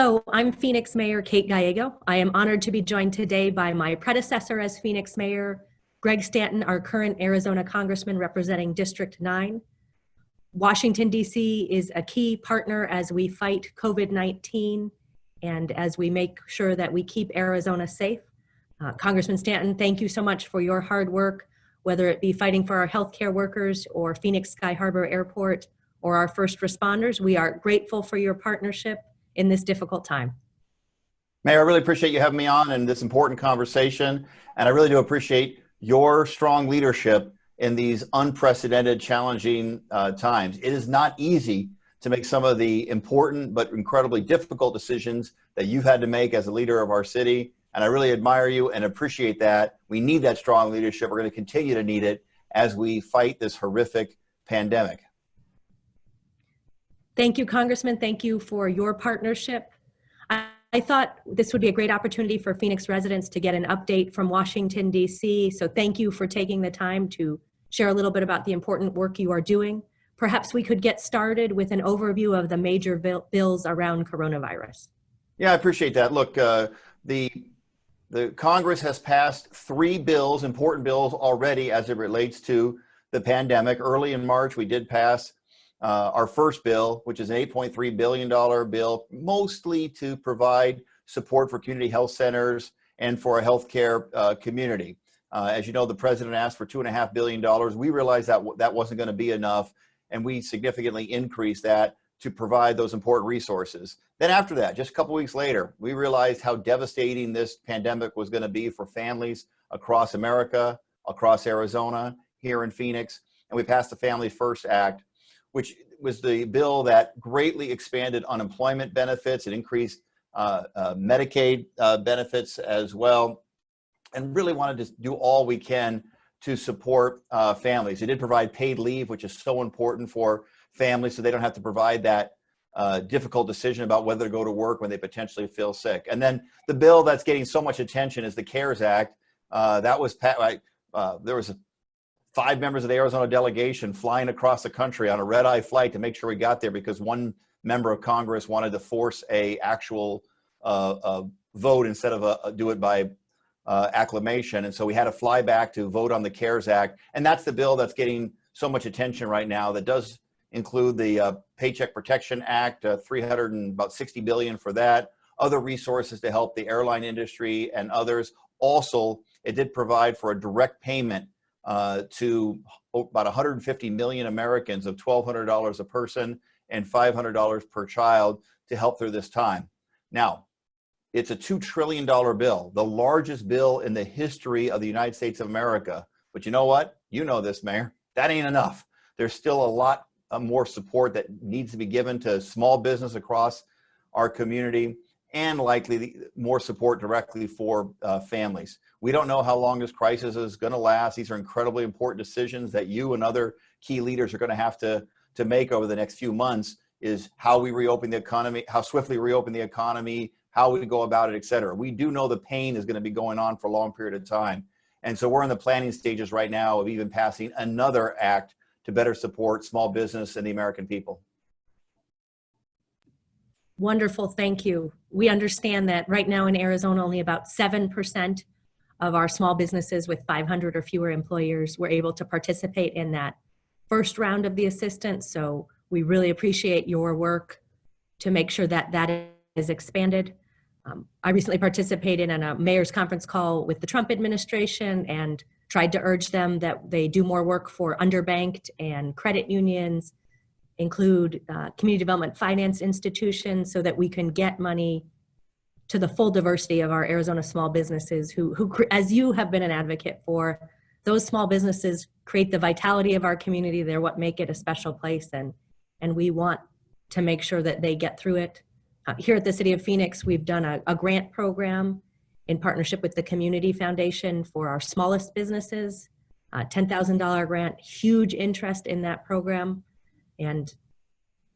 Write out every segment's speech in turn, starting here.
Hello, I'm Phoenix Mayor Kate Gallego. I am honored to be joined today by my predecessor as Phoenix Mayor, Greg Stanton, our current Arizona Congressman representing District 9. Washington, D.C. is a key partner as we fight COVID-19 and as we make sure that we keep Arizona safe. Congressman Stanton, thank you so much for your hard work, whether it be fighting for our healthcare workers or Phoenix Sky Harbor Airport or our first responders. We are grateful for your partnership in this difficult time. Mayor, I really appreciate you having me on in this important conversation, and I really do appreciate your strong leadership in these unprecedented, challenging times. It is not easy to make some of the important but incredibly difficult decisions that you've had to make as a leader of our city, and I really admire you and appreciate that. We need that strong leadership. We're going to continue to need it as we fight this horrific pandemic. Thank you, Congressman. Thank you for your partnership. I thought this would be a great opportunity for Phoenix residents to get an update from Washington, D.C. So thank you for taking the time to share a little bit about the important work you are doing. Perhaps we could get started with an overview of the major bills around coronavirus. Yeah, I appreciate that. Look, the Congress has passed 3 bills, important bills already as it relates to the pandemic. Early in March, we did pass our first bill, which is an $8.3 billion bill, mostly to provide support for community health centers and for a healthcare community. As you know, the president asked for $2.5 billion. We realized that that wasn't going to be enough, and we significantly increased that to provide those important resources. Then after that, just a couple weeks later, we realized how devastating this pandemic was going to be for families across America, across Arizona, here in Phoenix, and we passed the Family First Act, which was the bill that greatly expanded unemployment benefits. It increased Medicaid benefits as well, and really wanted to do all we can to support families. It did provide paid leave, which is so important for families so they don't have to provide that difficult decision about whether to go to work when they potentially feel sick. And then the bill that's getting so much attention is the CARES Act. That was there was 5 members of the Arizona delegation flying across the country on a red-eye flight to make sure we got there because one member of Congress wanted to force a actual vote instead of do it by acclamation. And so we had to fly back to vote on the CARES Act. And that's the bill that's getting so much attention right now. That does include the Paycheck Protection Act, $360 billion for that, other resources to help the airline industry and others. Also, it did provide for a direct payment to about 150 million Americans of $1,200 a person and $500 per child to help through this time. Now, it's a $2 trillion bill, the largest bill in the history of the United States of America. But you know what? You know this, Mayor. That ain't enough. There's still a lot more support that needs to be given to small business across our community, and likely more support directly for families. We don't know how long this crisis is going to last. These are incredibly important decisions that you and other key leaders are going to have to make over the next few months, is how we reopen the economy, how swiftly reopen the economy, how we go about it, et cetera. We do know the pain is going to be going on for a long period of time. And so we're in the planning stages right now of even passing another act to better support small business and the American people. Wonderful, thank you. We understand that right now in Arizona, only about 7% of our small businesses with 500 or fewer employers were able to participate in that first round of the assistance. So we really appreciate your work to make sure that that is expanded. I recently participated in a mayor's conference call with the Trump administration and tried to urge them that they do more work for underbanked and credit unions, include community development finance institutions, so that we can get money to the full diversity of our Arizona small businesses who, as you have been an advocate for, those small businesses create the vitality of our community. They're what make it a special place, and we want to make sure that they get through it. Here at the City of Phoenix, we've done a grant program in partnership with the Community Foundation for our smallest businesses, $10,000 grant, huge interest in that program. And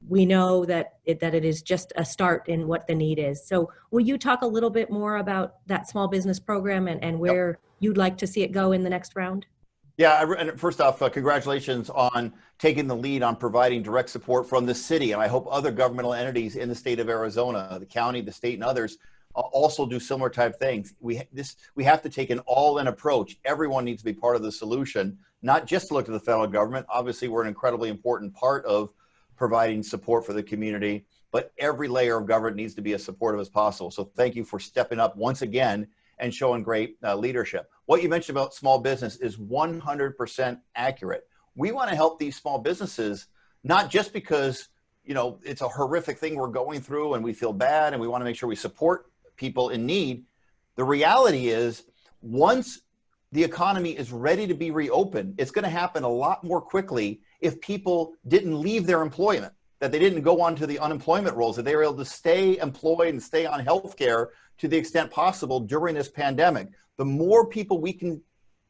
we know that it is just a start in what the need is. So will you talk a little bit more about that small business program and where you'd like to see it go in the next round? Yeah, and first off, congratulations on taking the lead on providing direct support from the city. And I hope other governmental entities in the state of Arizona, the county, the state, and others also do similar type things. We have to take an all-in approach. Everyone needs to be part of the solution, not just to look to the federal government. Obviously, we're an incredibly important part of providing support for the community, but every layer of government needs to be as supportive as possible. So thank you for stepping up once again and showing great leadership. What you mentioned about small business is 100% accurate. We want to help these small businesses, not just because, you know, it's a horrific thing we're going through and we feel bad and we want to make sure we support people in need. The reality is, once the economy is ready to be reopened, it's going to happen a lot more quickly if people didn't leave their employment, that they didn't go on to the unemployment rolls, that they were able to stay employed and stay on health care to the extent possible during this pandemic. The more people we can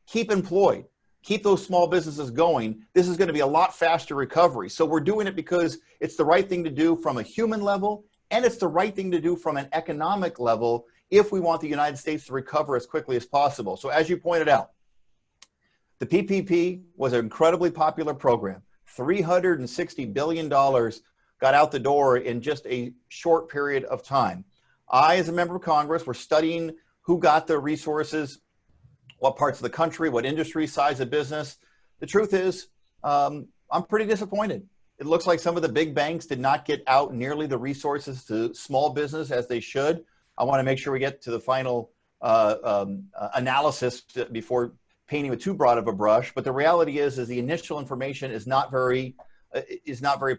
keep employed, keep those small businesses going, this is going to be a lot faster recovery. So we're doing it because it's the right thing to do from a human level, and it's the right thing to do from an economic level if we want the United States to recover as quickly as possible. So as you pointed out, the PPP was an incredibly popular program. $360 billion got out the door in just a short period of time. I, as a member of Congress, was studying who got the resources, what parts of the country, what industry, size of business. The truth is, I'm pretty disappointed. It looks like some of the big banks did not get out nearly the resources to small business as they should. I want to make sure we get to the final analysis before painting with too broad of a brush. But the reality is the initial information is not very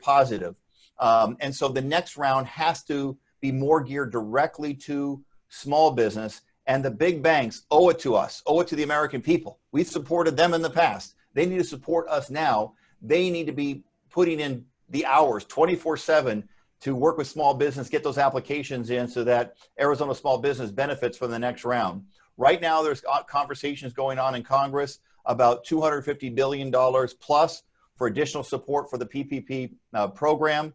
positive. And so the next round has to be more geared directly to small business, and the big banks owe it to us, owe it to the American people. We've supported them in the past. They need to support us now. They need to be putting in the hours 24/7 to work with small business, get those applications in so that Arizona small business benefits from the next round. Right now, there's conversations going on in Congress about $250 billion plus for additional support for the PPP program.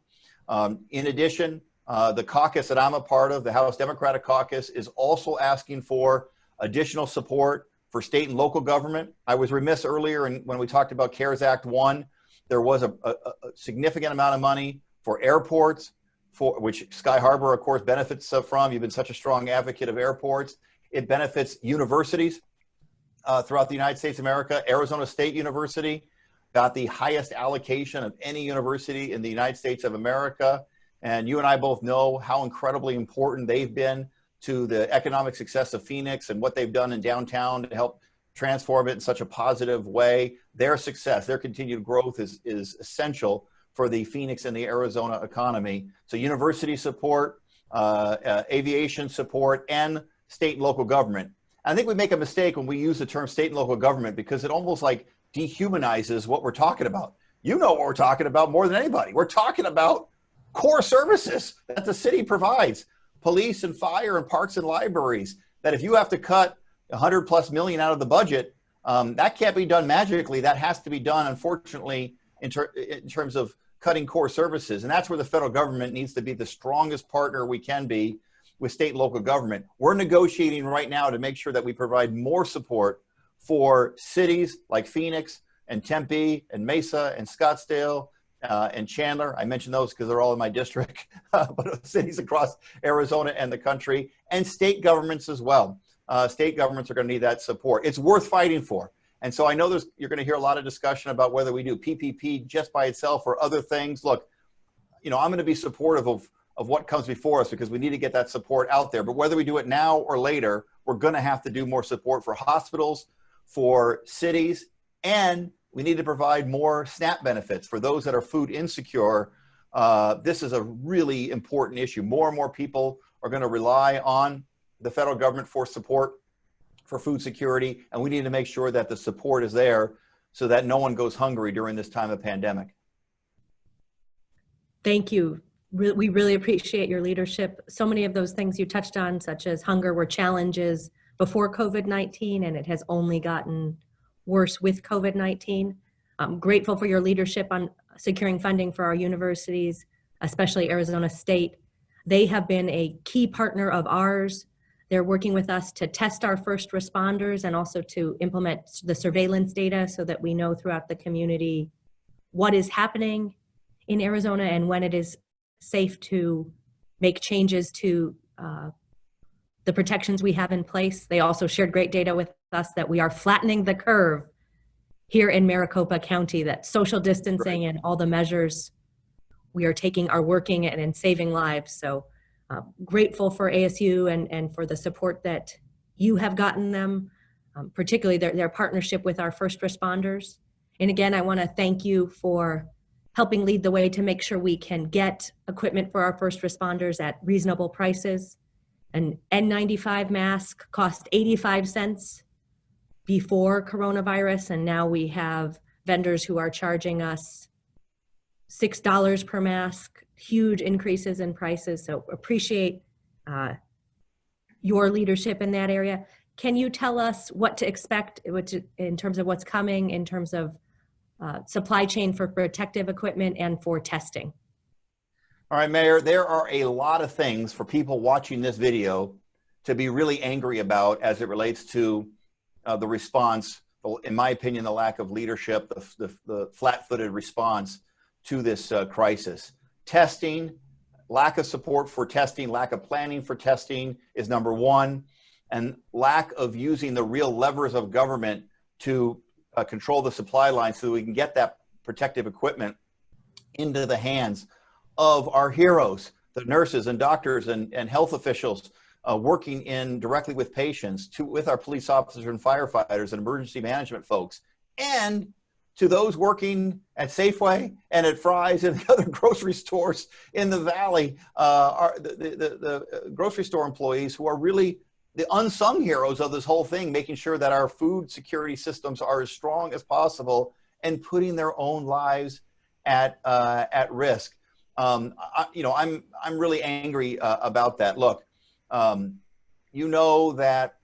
In addition, the caucus that I'm a part of, the House Democratic Caucus, is also asking for additional support for state and local government. I was remiss earlier when we talked about CARES Act 1. There was a significant amount of money for airports, for which Sky Harbor, of course, benefits from. You've been such a strong advocate of airports. It benefits universities throughout the United States of America. Arizona State University got the highest allocation of any university in the United States of America. And you and I both know how incredibly important they've been to the economic success of Phoenix and what they've done in downtown to help transform it in such a positive way. Their success, their continued growth is essential for the Phoenix and the Arizona economy. So university support, aviation support, and state and local government. I think we make a mistake when we use the term state and local government because it almost like dehumanizes what we're talking about. You know what we're talking about more than anybody. We're talking about core services that the city provides, police and fire and parks and libraries, that if you have to cut 100+ million out of the budget, that can't be done magically. That has to be done, unfortunately, in terms of cutting core services. And that's where the federal government needs to be the strongest partner we can be with state and local government. We're negotiating right now to make sure that we provide more support for cities like Phoenix and Tempe and Mesa and Scottsdale and Chandler. I mentioned those because they're all in my district, but cities across Arizona and the country, and state governments as well. State governments are going to need that support. It's worth fighting for. And so I know you're going to hear a lot of discussion about whether we do PPP just by itself or other things. Look, you know, I'm going to be supportive of what comes before us because we need to get that support out there. But whether we do it now or later, we're going to have to do more support for hospitals, for cities, and we need to provide more SNAP benefits for those that are food insecure. This is a really important issue. More and more people are going to rely on the federal government for support for food security, and we need to make sure that the support is there so that no one goes hungry during this time of pandemic. Thank you. We really appreciate your leadership. So many of those things you touched on, such as hunger, were challenges before COVID-19, and it has only gotten worse with COVID-19. I'm grateful for your leadership on securing funding for our universities, especially Arizona State. They have been a key partner of ours. They're working with us to test our first responders and also to implement the surveillance data so that we know throughout the community what is happening in Arizona and when it is safe to make changes to the protections we have in place. They also shared great data with us that we are flattening the curve here in Maricopa County, that social distancing and all the measures we are taking are working and saving lives. So grateful for ASU and for the support that you have gotten them, particularly their partnership with our first responders. And again, I want to thank you for helping lead the way to make sure we can get equipment for our first responders at reasonable prices. An N95 mask cost 85 cents before coronavirus, and now we have vendors who are charging us $6 per mask, huge increases in prices. So appreciate your leadership in that area. Can you tell us what to expect in terms of what's coming, in terms of supply chain for protective equipment and for testing? All right, Mayor, there are a lot of things for people watching this video to be really angry about as it relates to the response, in my opinion, the lack of leadership, the flat-footed response to this crisis. Testing, lack of support for testing, lack of planning for testing is number one, and lack of using the real levers of government to control the supply line so that we can get that protective equipment into the hands of our heroes, the nurses and doctors and health officials working directly with patients, with our police officers and firefighters and emergency management folks, and to those working at Safeway and at Fry's and the other grocery stores in the Valley, the grocery store employees who are really the unsung heroes of this whole thing, making sure that our food security systems are as strong as possible and putting their own lives at risk. I'm really angry about that. Look, you know that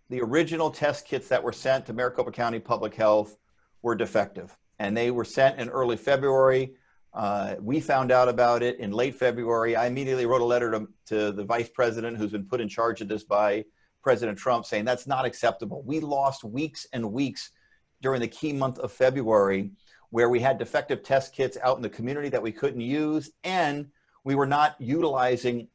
the original test kits that were sent to Maricopa County Public Health were defective, and they were sent in early February. We found out about it in late February. I immediately wrote a letter to the vice president, who's been put in charge of this by President Trump, saying that's not acceptable. We lost weeks and weeks during the key month of February where we had defective test kits out in the community that we couldn't use, and we were not utilizing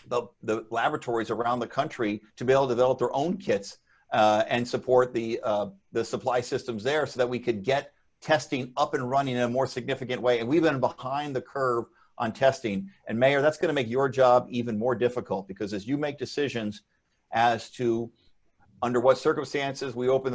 the laboratories around the country to be able to develop their own kits and support the supply systems there so that we could get testing up and running in a more significant way. And we've been behind the curve on testing. And Mayor, that's going to make your job even more difficult, because as you make decisions as to under what circumstances we open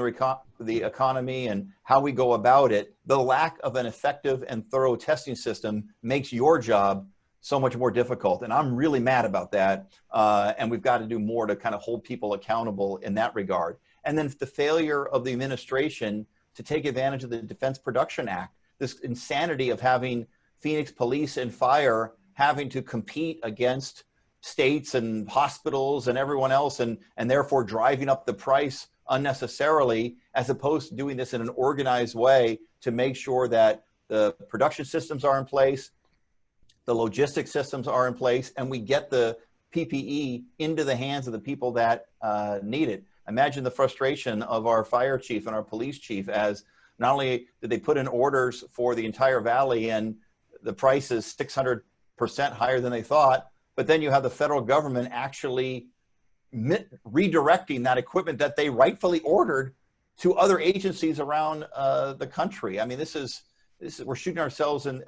the economy and how we go about it, the lack of an effective and thorough testing system makes your job so much more difficult. And I'm really mad about that. And we've got to do more to kind of hold people accountable in that regard. And then the failure of the administration to take advantage of the Defense Production Act, this insanity of having Phoenix Police and Fire having to compete against states and hospitals and everyone else, and therefore driving up the price unnecessarily, as opposed to doing this in an organized way to make sure that the production systems are in place, the logistics systems are in place, and we get the PPE into the hands of the people that need it. Imagine the frustration of our fire chief and our police chief, as not only did they put in orders for the entire valley and the price is 600% higher than they thought, but then you have the federal government actually redirecting that equipment that they rightfully ordered to other agencies around the country. I mean, this is we're shooting ourselves in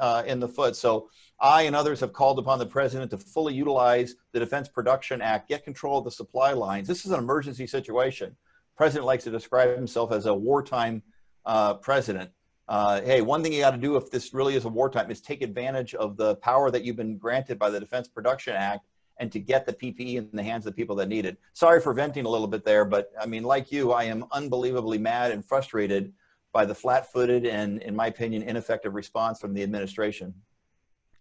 the foot. So I and others have called upon the president to fully utilize the Defense Production Act, get control of the supply lines. This is an emergency situation. The president likes to describe himself as a wartime president. Hey, one thing you got to do if this really is a wartime is take advantage of the power that you've been granted by the Defense Production Act and to get the PPE in the hands of the people that need it. Sorry for venting a little bit there, but I mean, like you, I am unbelievably mad and frustrated by the flat-footed and, in my opinion, ineffective response from the administration.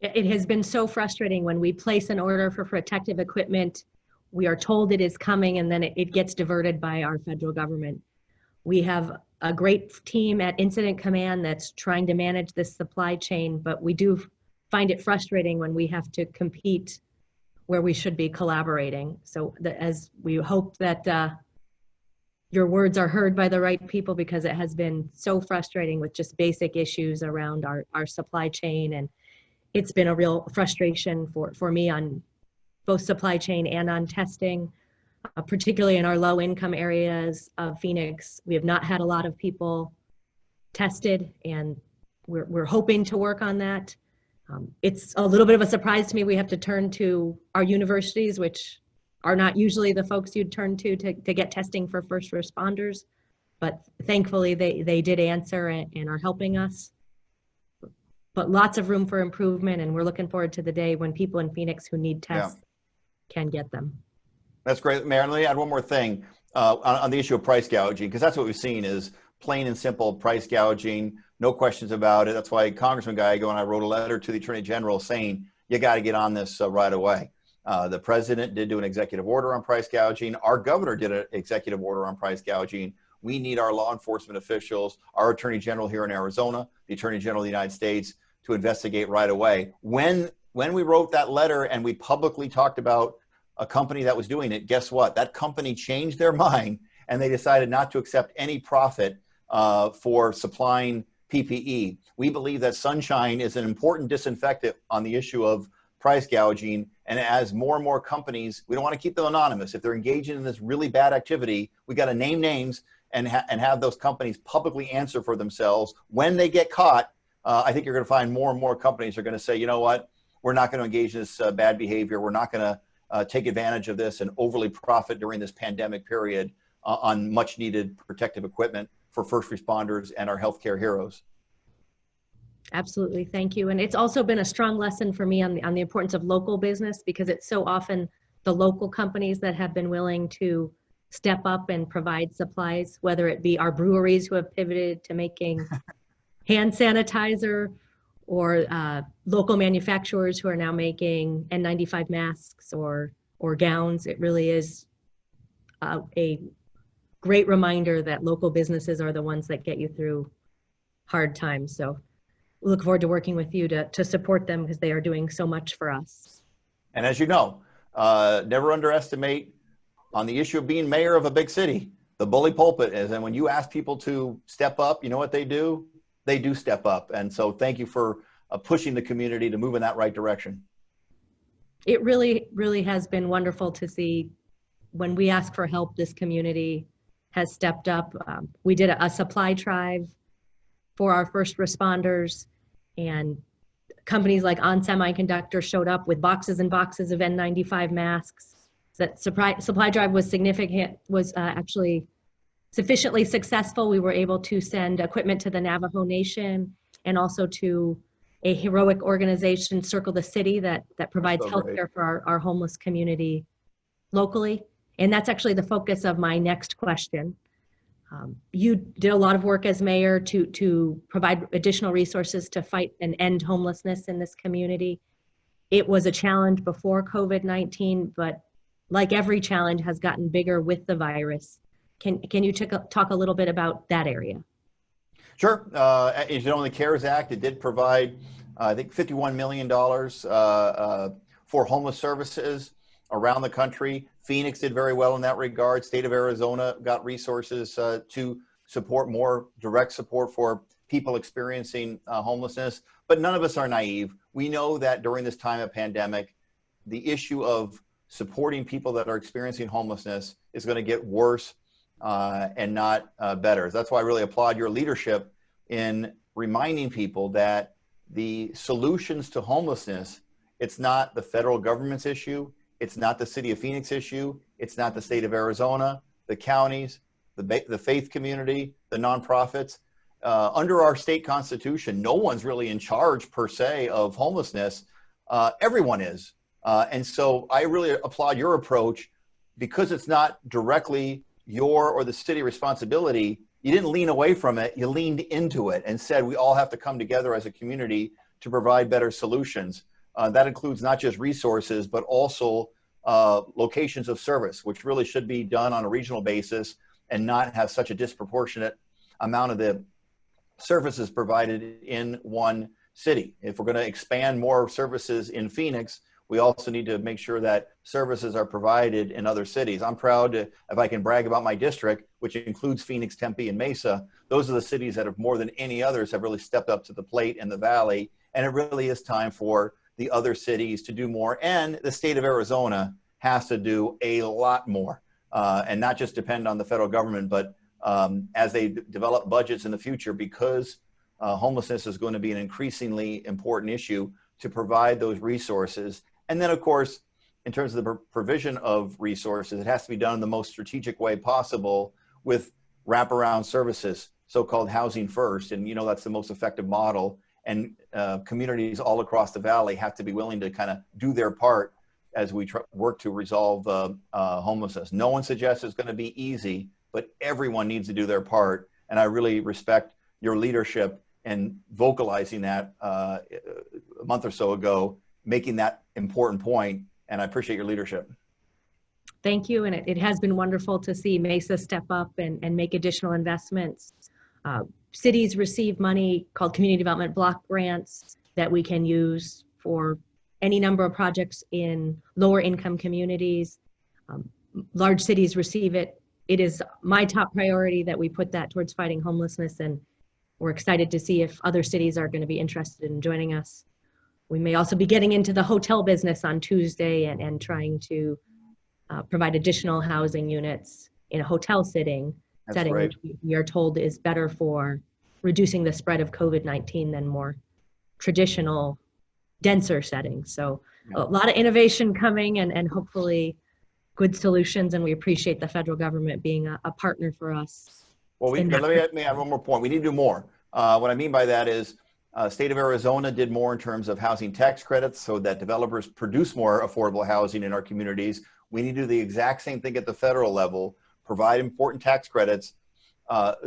It has been so frustrating when we place an order for protective equipment, we are told it is coming, and then it gets diverted by our federal government. We have a great team at Incident Command that's trying to manage this supply chain, but we do find it frustrating when we have to compete where we should be collaborating. So as we hope that your words are heard by the right people, because it has been so frustrating with just basic issues around our supply chain. And it's been a real frustration for me on both supply chain and on testing, particularly in our low income areas of Phoenix. We have not had a lot of people tested, and we're hoping to work on that. It's a little bit of a surprise to me. We have to turn to our universities, which are not usually the folks you'd turn to get testing for first responders. But thankfully, they did answer and are helping us. But lots of room for improvement, and we're looking forward to the day when people in Phoenix who need tests can get them. That's great, Mayor. Let me add one more thing on the issue of price gouging, because that's what we've seen is plain and simple price gouging, no questions about it. That's why Congressman Gallego and I wrote a letter to the Attorney General saying, you got to get on this right away. The president did do an executive order on price gouging. Our governor did an executive order on price gouging. We need our law enforcement officials, our Attorney General here in Arizona, the Attorney General of the United States, to investigate right away. When we wrote that letter and we publicly talked about a company that was doing it, guess what? That company changed their mind and they decided not to accept any profit for supplying PPE. We believe that sunshine is an important disinfectant on the issue of price gouging. And as more and more companies, we don't want to keep them anonymous. If they're engaging in this really bad activity, we got to name names and have those companies publicly answer for themselves. When they get caught, I think you're going to find more and more companies are going to say, you know what, we're not going to engage in this bad behavior. We're not going to take advantage of this and overly profit during this pandemic period on much needed protective equipment for first responders and our healthcare heroes. Absolutely, thank you. And it's also been a strong lesson for me on the importance of local business, because it's so often the local companies that have been willing to step up and provide supplies, whether it be our breweries who have pivoted to making hand sanitizer, or local manufacturers who are now making N95 masks or gowns. It really is a great reminder that local businesses are the ones that get you through hard times. So we look forward to working with you to support them, because they are doing so much for us. And as you know, never underestimate on the issue of being mayor of a big city, the bully pulpit is. And when you ask people to step up, you know what they do? They do step up. And so thank you for pushing the community to move in that right direction. It really, really has been wonderful to see when we ask for help, this community has stepped up. We did a supply drive for our first responders, and companies like On Semiconductor showed up with boxes and boxes of N95 masks. That supply drive was significant, was actually sufficiently successful. We were able to send equipment to the Navajo Nation and also to a heroic organization, Circle the City, that provides healthcare for our homeless community locally. And that's actually the focus of my next question. You did a lot of work as mayor to provide additional resources to fight and end homelessness in this community. It was a challenge before COVID-19, but like every challenge has gotten bigger with the virus. Can you talk a little bit about that area? Sure. As you know, in the CARES Act, it did provide, I think, $51 million for homeless services around the country. Phoenix did very well in that regard. State of Arizona got resources to support more direct support for people experiencing homelessness. But none of us are naive. We know that during this time of pandemic, the issue of supporting people that are experiencing homelessness is going to get worse and not better. That's why I really applaud your leadership in reminding people that the solutions to homelessness, it's not the federal government's issue. It's not the city of Phoenix issue. It's not the state of Arizona, the counties, the faith community, the nonprofits. Under our state constitution, no one's really in charge per se of homelessness. Everyone is. And so I really applaud your approach, because it's not directly your or the city responsibility. You didn't lean away from it. You leaned into it and said, we all have to come together as a community to provide better solutions. That includes not just resources, but also locations of service, which really should be done on a regional basis and not have such a disproportionate amount of the services provided in one city. If we're going to expand more services in Phoenix, we also need to make sure that services are provided in other cities. I'm proud to, if I can brag about my district, which includes Phoenix, Tempe, and Mesa. Those are the cities that have more than any others have really stepped up to the plate in the Valley. And it really is time for the other cities to do more. And the state of Arizona has to do a lot more, and not just depend on the federal government, but as they develop budgets in the future, because homelessness is going to be an increasingly important issue, to provide those resources. And then, of course, in terms of the provision of resources, it has to be done in the most strategic way possible with wraparound services, so-called housing first. And, you know, that's the most effective model. And communities all across the Valley have to be willing to kind of do their part as we work to resolve homelessness. No one suggests it's going to be easy, but everyone needs to do their part. And I really respect your leadership and vocalizing that a month or so ago, making that important point. And I appreciate your leadership. Thank you. And it has been wonderful to see Mesa step up and make additional investments. Cities receive money called community development block grants that we can use for any number of projects in lower income communities. Large cities receive it. It is my top priority that we put that towards fighting homelessness, and we're excited to see if other cities are going to be interested in joining us. We may also be getting into the hotel business on Tuesday and trying to provide additional housing units in a hotel setting, which we are told is better for reducing the spread of COVID-19 than more traditional, denser settings. So a lot of innovation coming, and hopefully good solutions. And we appreciate the federal government being a partner for us. Well, let me add one more point. We need to do more. What I mean by that is state of Arizona did more in terms of housing tax credits so that developers produce more affordable housing in our communities. We need to do the exact same thing at the federal level, provide important tax credits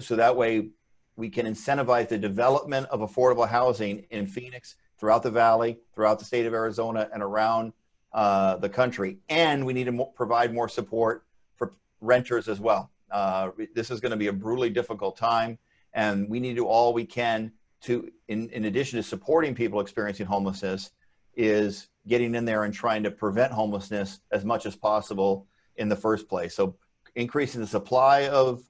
so that way we can incentivize the development of affordable housing in Phoenix, throughout the Valley, throughout the state of Arizona, and around the country. And we need to provide more support for renters as well. This is going to be a brutally difficult time, and we need to do all we can to, in addition to supporting people experiencing homelessness, is getting in there and trying to prevent homelessness as much as possible in the first place. So increasing the supply of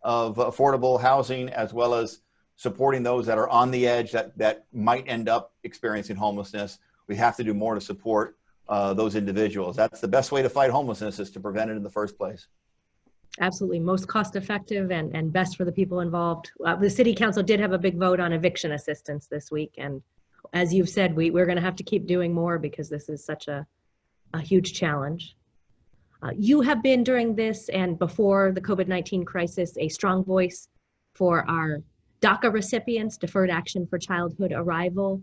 affordable housing, as well as supporting those that are on the edge that might end up experiencing homelessness. We have to do more to support those individuals. That's the best way to fight homelessness, is to prevent it in the first place. Absolutely. Most cost effective and best for the people involved. The city council did have a big vote on eviction assistance this week. And as you've said, we're going to have to keep doing more because this is such a huge challenge. You have been, during this and before the COVID-19 crisis, a strong voice for our DACA recipients, Deferred Action for Childhood Arrival.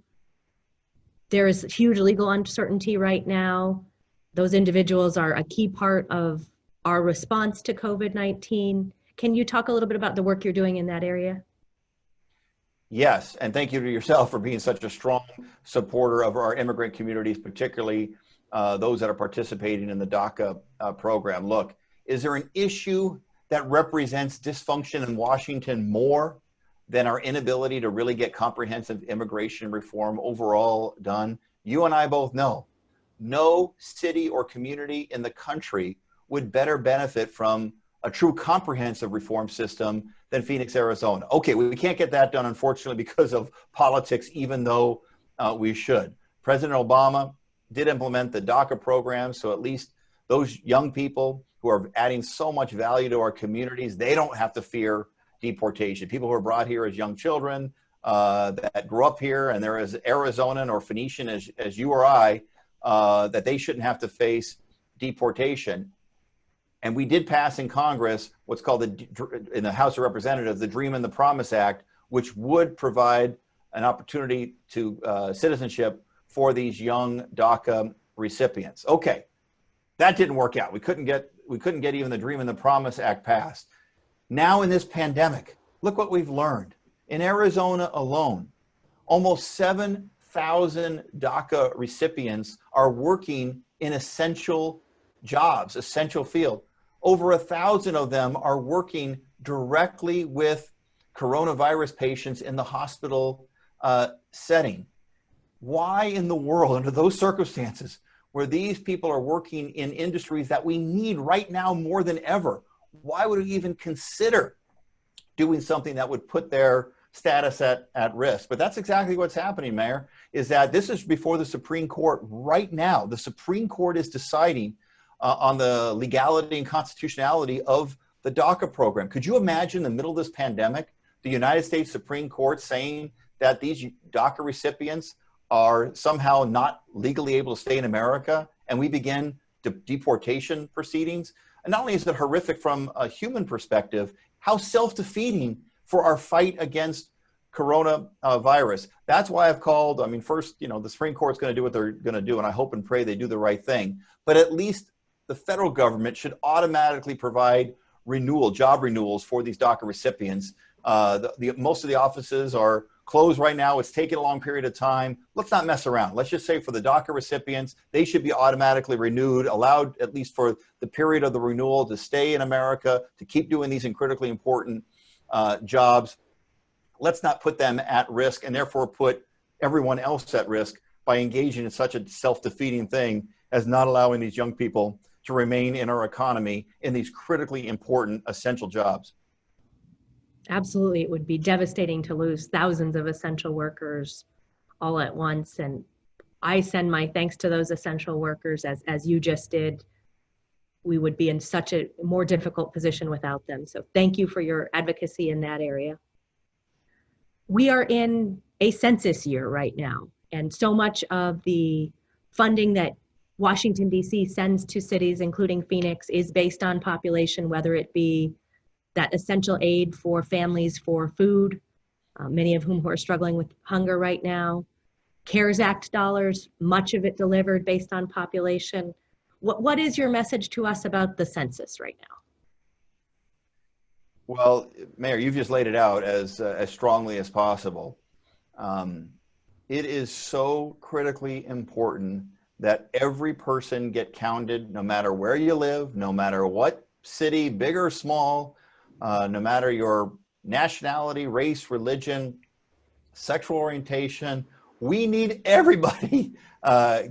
There is huge legal uncertainty right now. Those individuals are a key part of our response to COVID-19. Can you talk a little bit about the work you're doing in that area? Yes, and thank you to yourself for being such a strong supporter of our immigrant communities, particularly those that are participating in the DACA program. Look, is there an issue that represents dysfunction in Washington more than our inability to really get comprehensive immigration reform overall done? You and I both know no city or community in the country would better benefit from a true comprehensive reform system than Phoenix, Arizona. Okay, we can't get that done, unfortunately, because of politics, even though we should. President Obama did implement the DACA program, so at least those young people who are adding so much value to our communities, they don't have to fear deportation. People who are brought here as young children that grew up here and they're as Arizonan or Phoenician as you or I, that they shouldn't have to face deportation. And we did pass in Congress what's called in the House of Representatives, the Dream and the Promise Act, which would provide an opportunity to citizenship for these young DACA recipients. Okay, that didn't work out. We couldn't get even the Dream and the Promise Act passed. Now in this pandemic, look what we've learned. In Arizona alone, almost 7,000 DACA recipients are working in essential jobs, essential field. Over 1,000 of them are working directly with coronavirus patients in the hospital setting. Why in the world, under those circumstances, where these people are working in industries that we need right now more than ever. Why would we even consider doing something that would put their status at risk? But that's exactly what's happening, Mayor, is that this is before the Supreme Court right now. The Supreme Court is deciding on the legality and constitutionality of the DACA program. Could you imagine in the middle of this pandemic, the United States Supreme Court saying that these DACA recipients are somehow not legally able to stay in America, and we begin deportation proceedings? And not only is it horrific from a human perspective, how self-defeating for our fight against coronavirus. That's why I've called, I mean, first, you know, the Supreme Court's going to do what they're going to do, and I hope and pray they do the right thing. But at least the federal government should automatically provide job renewals for these DACA recipients. Most of the offices are closed right now. It's taking a long period of time. Let's not mess around. Let's just say for the DACA recipients, they should be automatically renewed, allowed at least for the period of the renewal to stay in America, to keep doing these critically important jobs. Let's not put them at risk and therefore put everyone else at risk by engaging in such a self-defeating thing as not allowing these young people to remain in our economy in these critically important essential jobs. Absolutely. It would be devastating to lose thousands of essential workers all at once. And I send my thanks to those essential workers, as you just did. We would be in such a more difficult position without them. So thank you for your advocacy in that area. We are in a census year right now, and so much of the funding that Washington, D.C. sends to cities, including Phoenix, is based on population, whether it be that essential aid for families for food, many of whom who are struggling with hunger right now, CARES Act dollars, much of it delivered based on population. What is your message to us about the census right now? Well, Mayor, you've just laid it out as strongly as possible. It is so critically important that every person get counted, no matter where you live, no matter what city, big or small, no matter your nationality, race, religion, sexual orientation. We need everybody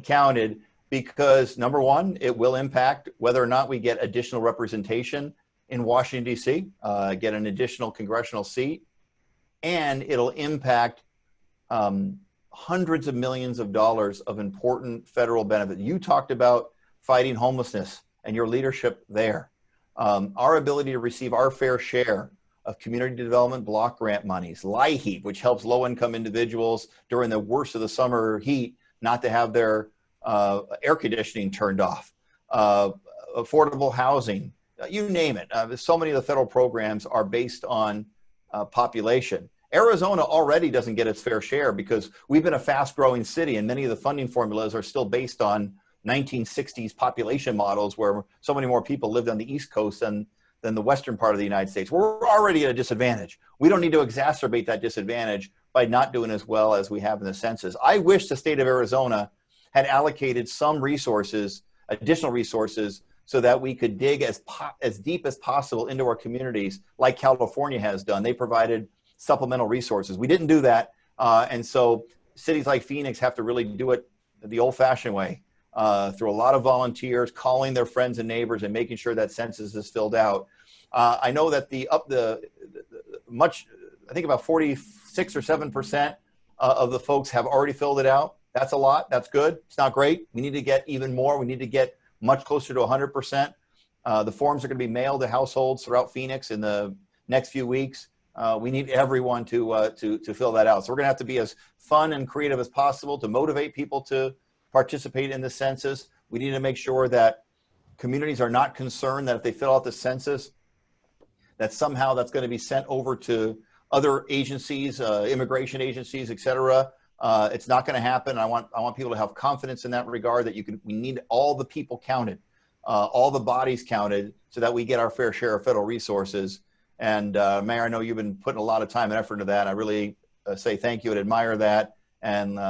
counted, because number one, it will impact whether or not we get additional representation in Washington, D.C., get an additional congressional seat, and it'll impact hundreds of millions of dollars of important federal benefit. You talked about fighting homelessness and your leadership there. Our ability to receive our fair share of community development block grant monies, LIHEAP, which helps low-income individuals during the worst of the summer heat not to have their air conditioning turned off, affordable housing, you name it. So many of the federal programs are based on population. Arizona already doesn't get its fair share because we've been a fast-growing city, and many of the funding formulas are still based on 1960s population models where so many more people lived on the East Coast than the western part of the United States. We're already at a disadvantage. We don't need to exacerbate that disadvantage by not doing as well as we have in the census. I wish the state of Arizona had allocated some resources, additional resources, so that we could dig as deep as possible into our communities like California has done. They provided supplemental resources. We didn't do that. And so cities like Phoenix have to really do it the old-fashioned way, through a lot of volunteers, calling their friends and neighbors and making sure that census is filled out. I know that I think about 46 or 7% of the folks have already filled it out. That's a lot. That's good. It's not great. We need to get even more. We need to get much closer to 100%. The forms are going to be mailed to households throughout Phoenix in the next few weeks. We need everyone to fill that out. So we're going to have to be as fun and creative as possible to motivate people to participate in the census. We need to make sure that communities are not concerned that if they fill out the census, that somehow that's going to be sent over to other agencies, immigration agencies, et cetera. It's not going to happen. I want people to have confidence in that regard, that we need all the people counted, all the bodies counted, so that we get our fair share of federal resources. And Mayor, I know you've been putting a lot of time and effort into that. I really say thank you and admire that. And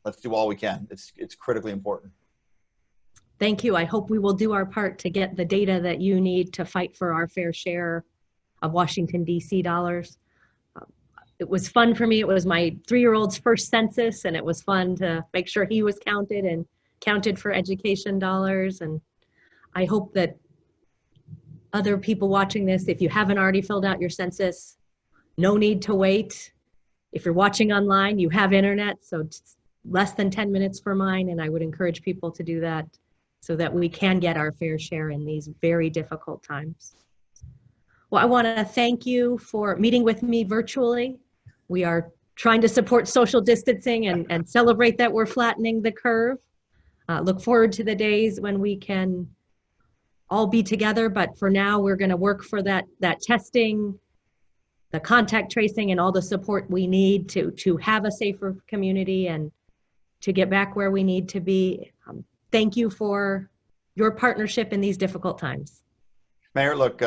let's do all we can. It's critically important. Thank you. I hope we will do our part to get the data that you need to fight for our fair share of Washington, D.C. dollars. It was fun for me. It was my 3-year-old's first census, and it was fun to make sure he was counted and counted for education dollars. And I hope that other people watching this, if you haven't already filled out your census, no need to wait. If you're watching online, you have internet, so it's less than 10 minutes for mine, and I would encourage people to do that so that we can get our fair share in these very difficult times. Well, I want to thank you for meeting with me virtually. We are trying to support social distancing and celebrate that we're flattening the curve. Look forward to the days when we can all be together, but for now, we're going to work for that testing, the contact tracing, and all the support we need to have a safer community and to get back where we need to be. Thank you for your partnership in these difficult times. Mayor, look,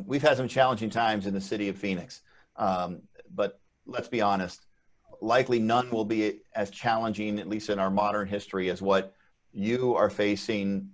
we've had some challenging times in the city of Phoenix, but let's be honest, likely none will be as challenging, at least in our modern history, as what you are facing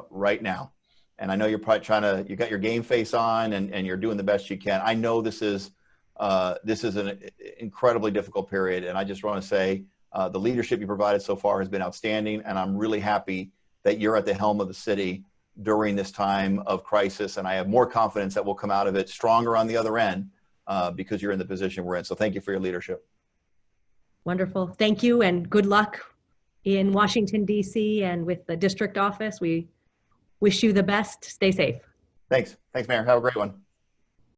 right now. And I know you're probably you got your game face on and you're doing the best you can. I know this is an incredibly difficult period. And I just want to say the leadership you provided so far has been outstanding. And I'm really happy that you're at the helm of the city during this time of crisis. And I have more confidence that we'll come out of it stronger on the other end because you're in the position we're in. So thank you for your leadership. Wonderful. Thank you and good luck in Washington, D.C. and with the district office. We wish you the best. Stay safe. Thanks. Thanks, Mayor. Have a great one.